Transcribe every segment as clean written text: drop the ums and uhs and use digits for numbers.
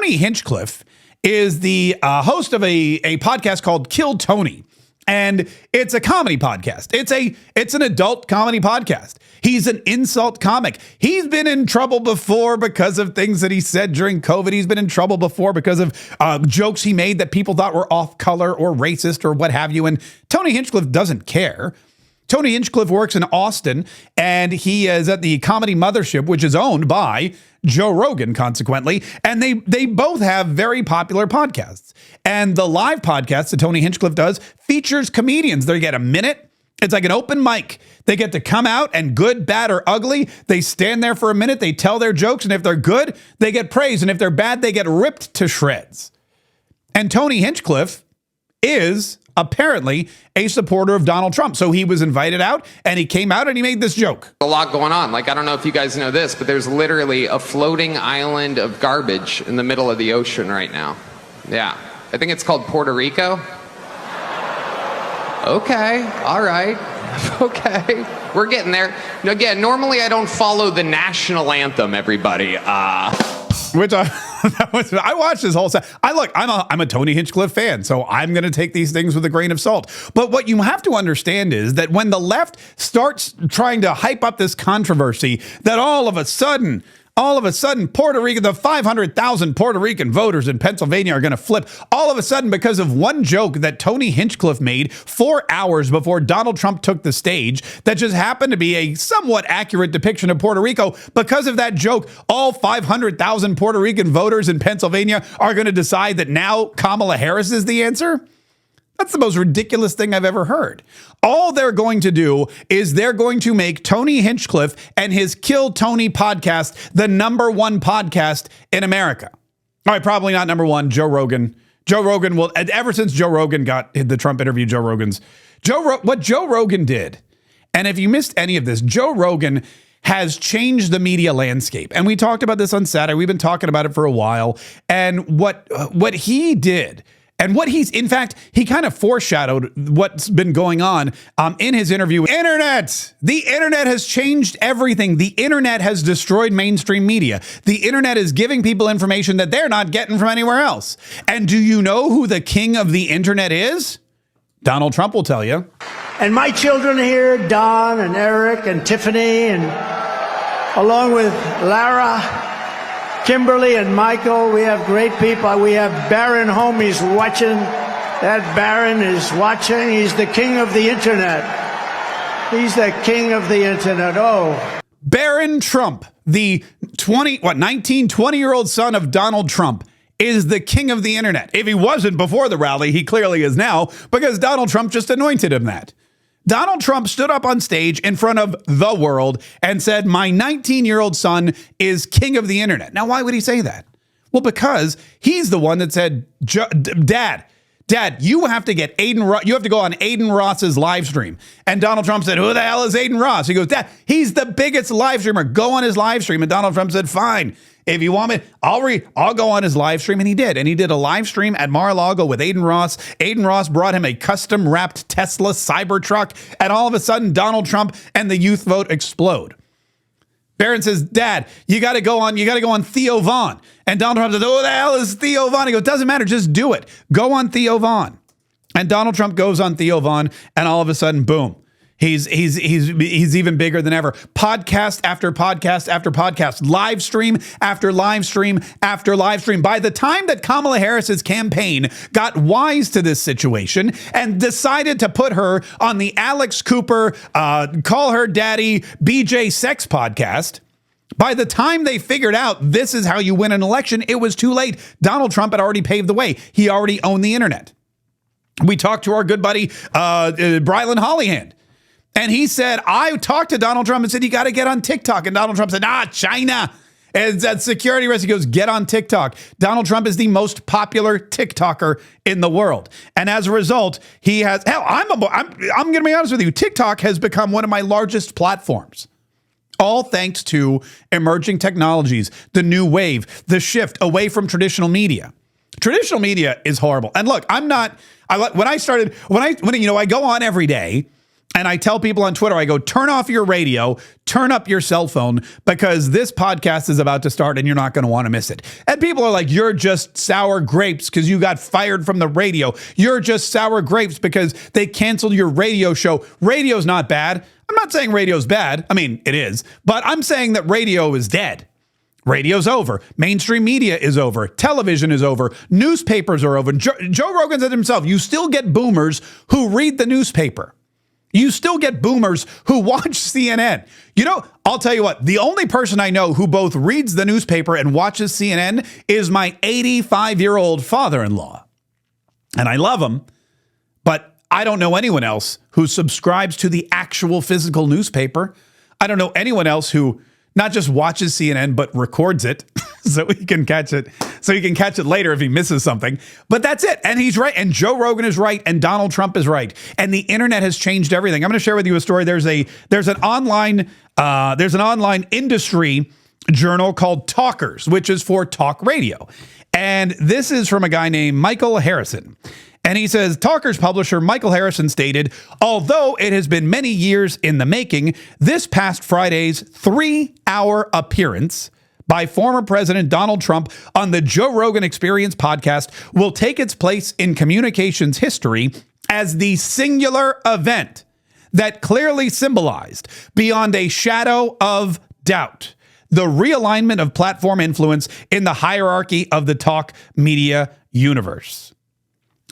Tony Hinchcliffe is the host of a podcast called Kill Tony. And it's a comedy podcast. It's an adult comedy podcast. He's an insult comic. He's been in trouble before because of things that he said during COVID. He's been in trouble before because of jokes he made that people thought were off color or racist or what have you. And Tony Hinchcliffe doesn't care. Tony Hinchcliffe works in Austin, and he is at the Comedy Mothership, which is owned by Joe Rogan, consequently. And they both have very popular podcasts. And the live podcast that Tony Hinchcliffe does features comedians. They get a minute. It's like an open mic. They get to come out, and good, bad, or ugly, they stand there for a minute. They tell their jokes. And if they're good, they get praise. And if they're bad, they get ripped to shreds. And Tony Hinchcliffe is apparently a supporter of Donald Trump. So he was invited out, and he came out and he made this joke. A lot going on. Like, I don't know if you guys know this, but there's literally a floating island of garbage in the middle of the ocean right now. Yeah. I think it's called Puerto Rico. Okay. All right. Okay. We're getting there. Again, normally I don't follow the national anthem, everybody. Which I watched this whole set. I'm a Tony Hinchcliffe fan, so I'm going to take these things with a grain of salt. But what you have to understand is that when the left starts trying to hype up this controversy, that all of a sudden, Puerto Rico, the 500,000 Puerto Rican voters in Pennsylvania are going to flip all of a sudden because of one joke that Tony Hinchcliffe made 4 hours before Donald Trump took the stage that just happened to be a somewhat accurate depiction of Puerto Rico. Because of that joke, all 500,000 Puerto Rican voters in Pennsylvania are going to decide that now Kamala Harris is the answer. That's the most ridiculous thing I've ever heard. All they're going to do is they're going to make Tony Hinchcliffe and his Kill Tony podcast the #1 podcast in America. All right, probably not #1, Joe Rogan. Joe Rogan will, ever since Joe Rogan got the Trump interview, what Joe Rogan did, and if you missed any of this, Joe Rogan has changed the media landscape. And we talked about this on Saturday. We've been talking about it for a while. And what he did, and what in fact, he kind of foreshadowed what's been going on in his interview. The internet has changed everything. The internet has destroyed mainstream media. The internet is giving people information that they're not getting from anywhere else. And do you know who the king of the internet is? Donald Trump will tell you. And my children here, Don and Eric and Tiffany, and along with Lara, Kimberly and Michael, we have great people. We have Barron home, he's watching. That Barron is watching. He's the king of the internet. He's the king of the internet. Oh. Barron Trump, the 20-year-old son of Donald Trump, is the king of the internet. If he wasn't before the rally, he clearly is now, because Donald Trump just anointed him that. Donald Trump stood up on stage in front of the world and said, my 19-year-old son is king of the internet. Now, why would he say that? Well, because he's the one that said, Dad, you have to get you have to go on Aiden Ross's live stream. And Donald Trump said, who the hell is Aiden Ross? He goes, Dad, he's the biggest live streamer. Go on his live stream. And Donald Trump said, fine. If you want me, I'll go on his live stream. And he did. And he did a live stream at Mar-a-Lago with Aiden Ross. Aiden Ross brought him a custom wrapped Tesla Cybertruck. And all of a sudden, Donald Trump and the youth vote explode. Barron says, Dad, you got to go on Theo Vaughn. And Donald Trump says, who the hell is Theo Vaughn? He goes, doesn't matter. Just do it. Go on Theo Vaughn. And Donald Trump goes on Theo Vaughn. And all of a sudden, boom. He's even bigger than ever. Podcast after podcast after podcast, live stream after live stream after live stream. By the time that Kamala Harris's campaign got wise to this situation and decided to put her on the Alex Cooper, Call Her Daddy, BJ Sex podcast, by the time they figured out this is how you win an election, it was too late. Donald Trump had already paved the way. He already owned the internet. We talked to our good buddy, Brylan Hollyhand. And he said, I talked to Donald Trump and said, you got to get on TikTok. And Donald Trump said, China. And that security risk, he goes, get on TikTok. Donald Trump is the most popular TikToker in the world. And as a result, he has, I'm going to be honest with you, TikTok has become one of my largest platforms. All thanks to emerging technologies, the new wave, the shift away from traditional media. Traditional media is horrible. And look, I go on every day. And I tell people on Twitter, I go, turn off your radio, turn up your cell phone, because this podcast is about to start and you're not going to want to miss it. And people are like, you're just sour grapes because you got fired from the radio. You're just sour grapes because they canceled your radio show. Radio's not bad. I'm not saying radio's bad. I mean, it is. But I'm saying that radio is dead. Radio's over. Mainstream media is over. Television is over. Newspapers are over. Joe Rogan said himself, you still get boomers who read the newspaper. You still get boomers who watch CNN. You know, I'll tell you what, the only person I know who both reads the newspaper and watches CNN is my 85-year-old father-in-law. And I love him, but I don't know anyone else who subscribes to the actual physical newspaper. I don't know anyone else who not just watches CNN, but records it so he can catch it. So he can catch it later if he misses something. But that's it. And he's right. And Joe Rogan is right. And Donald Trump is right. And the internet has changed everything. I'm going to share with you a story. There's an online industry journal called Talkers, which is for talk radio. And this is from a guy named Michael Harrison. And he says, Talkers publisher Michael Harrison stated, although it has been many years in the making, this past Friday's 3-hour appearance by former President Donald Trump on the Joe Rogan Experience podcast will take its place in communications history as the singular event that clearly symbolized, beyond a shadow of doubt, the realignment of platform influence in the hierarchy of the talk media universe.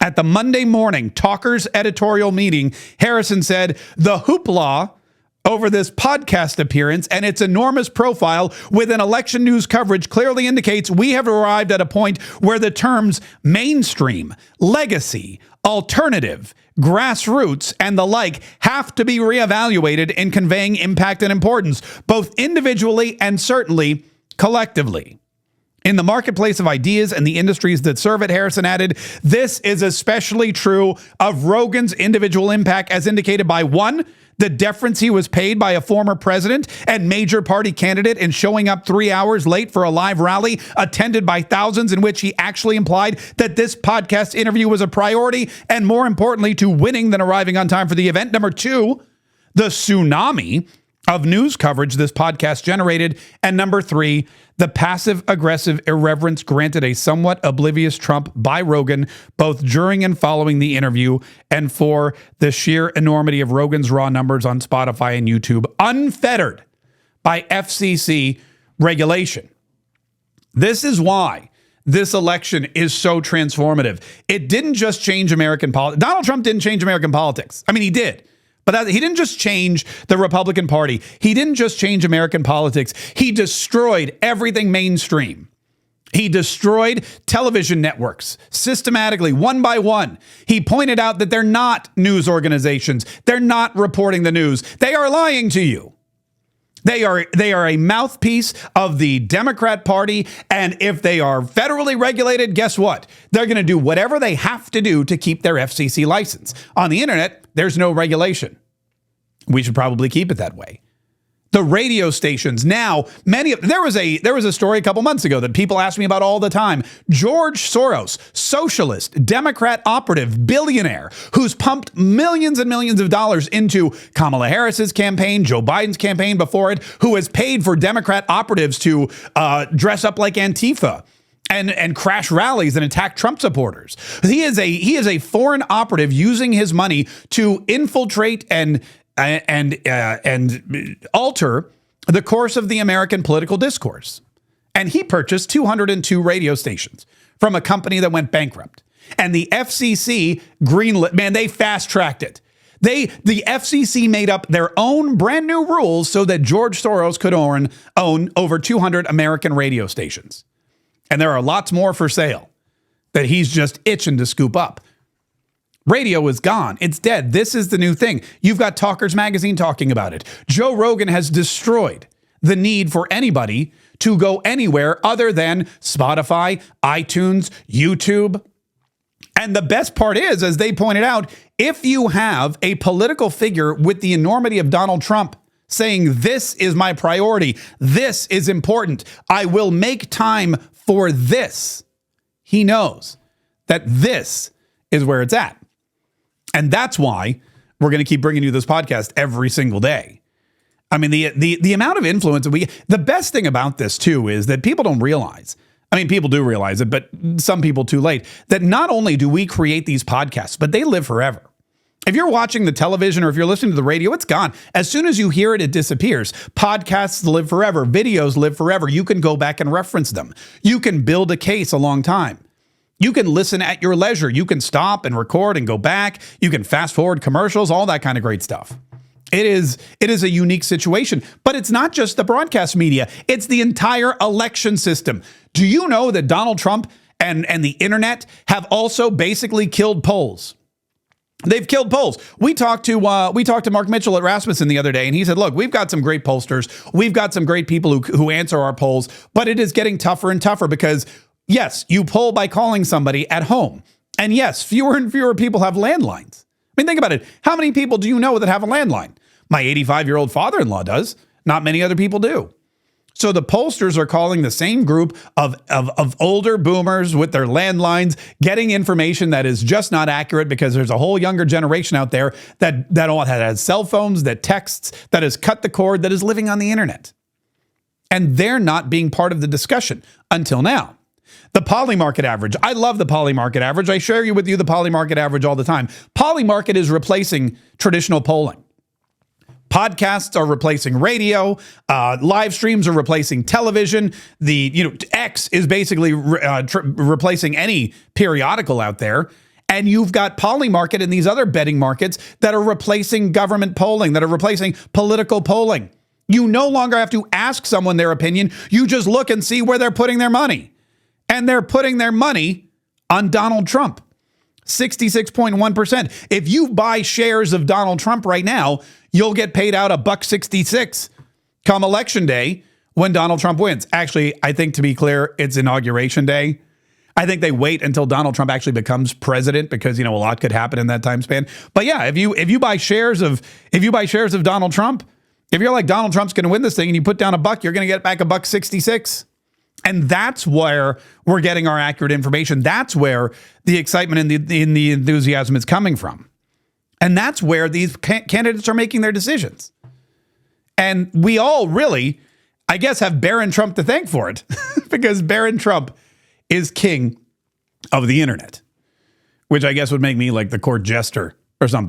At the Monday morning Talkers editorial meeting, Harrison said, the hoopla over this podcast appearance and its enormous profile within election news coverage clearly indicates we have arrived at a point where the terms mainstream, legacy, alternative, grassroots, and the like have to be reevaluated in conveying impact and importance, both individually and certainly collectively. In the marketplace of ideas and the industries that serve it, Harrison added, this is especially true of Rogan's individual impact as indicated by, one, the deference he was paid by a former president and major party candidate in showing up 3 hours late for a live rally attended by thousands in which he actually implied that this podcast interview was a priority and, more importantly, to winning than arriving on time for the event. Number two, the tsunami of news coverage this podcast generated. And number three, the passive-aggressive irreverence granted a somewhat oblivious Trump by Rogan, both during and following the interview, and for the sheer enormity of Rogan's raw numbers on Spotify and YouTube, unfettered by FCC regulation. This is why this election is so transformative. It didn't just change American politics. Donald Trump didn't change American politics. I mean, he did. But he didn't just change the Republican Party. He didn't just change American politics. He destroyed everything mainstream. He destroyed television networks systematically, one by one. He pointed out that they're not news organizations. They're not reporting the news. They are lying to you. They are a mouthpiece of the Democrat Party, and if they are federally regulated, guess what? They're going to do whatever they have to do to keep their FCC license. On the internet, there's no regulation. We should probably keep it that way. The radio stations now, there was a story a couple months ago that people ask me about all the time. George Soros, socialist, Democrat operative, billionaire, who's pumped millions and millions of dollars into Kamala Harris's campaign, Joe Biden's campaign before it, who has paid for Democrat operatives to dress up like Antifa and crash rallies and attack Trump supporters. He is a foreign operative using his money to infiltrate and alter the course of the American political discourse. And he purchased 202 radio stations from a company that went bankrupt. And the FCC greenlit, man, they fast-tracked it. The FCC made up their own brand new rules so that George Soros could own over 200 American radio stations. And there are lots more for sale that he's just itching to scoop up. Radio is gone. It's dead. This is the new thing. You've got Talkers Magazine talking about it. Joe Rogan has destroyed the need for anybody to go anywhere other than Spotify, iTunes, YouTube. And the best part is, as they pointed out, if you have a political figure with the enormity of Donald Trump saying, this is my priority, this is important, I will make time for this, he knows that this is where it's at. And that's why we're going to keep bringing you this podcast every single day. I mean, the amount of influence that the best thing about this too is that people don't realize. I mean, people do realize it, but some people too late, that not only do we create these podcasts, but they live forever. If you're watching the television or if you're listening to the radio, it's gone. As soon as you hear it, it disappears. Podcasts live forever. Videos live forever. You can go back and reference them. You can build a case a long time. You can listen at your leisure. You can stop and record and go back. You can fast forward commercials, all that kind of great stuff. It is a unique situation, but it's not just the broadcast media. It's the entire election system. Do you know that Donald Trump and the internet have also basically killed polls? They've killed polls. We talked to Mark Mitchell at Rasmussen the other day, and he said, look, we've got some great pollsters. We've got some great people who answer our polls, but it is getting tougher and tougher because, yes, you poll by calling somebody at home. And yes, fewer and fewer people have landlines. I mean, think about it. How many people do you know that have a landline? My 85-year-old father-in-law does. Not many other people do. So the pollsters are calling the same group of older boomers with their landlines, getting information that is just not accurate because there's a whole younger generation out there that has cell phones, that texts, that has cut the cord, that is living on the internet. And they're not being part of the discussion until now. The poly market average. I love the poly market average. I share with you the poly market average all the time. Poly market is replacing traditional polling. Podcasts are replacing radio. Live streams are replacing television. X is basically replacing any periodical out there. And you've got Polymarket and these other betting markets that are replacing government polling, that are replacing political polling. You no longer have to ask someone their opinion. You just look and see where they're putting their money. And they're putting their money on Donald Trump. 66.1%. If you buy shares of Donald Trump right now, you'll get paid out $1.66 come election day when Donald Trump wins. Actually, I think, to be clear, it's Inauguration Day. I think they wait until Donald Trump actually becomes president because, a lot could happen in that time span. But yeah, if you buy shares of Donald Trump, if you're like, Donald Trump's going to win this thing and you put down $1, you're going to get back $1.66. And that's where we're getting our accurate information. That's where the excitement and the enthusiasm is coming from. And that's where these candidates are making their decisions. And we all really, I guess, have Baron Trump to thank for it because Baron Trump is king of the internet, which I guess would make me like the court jester or something.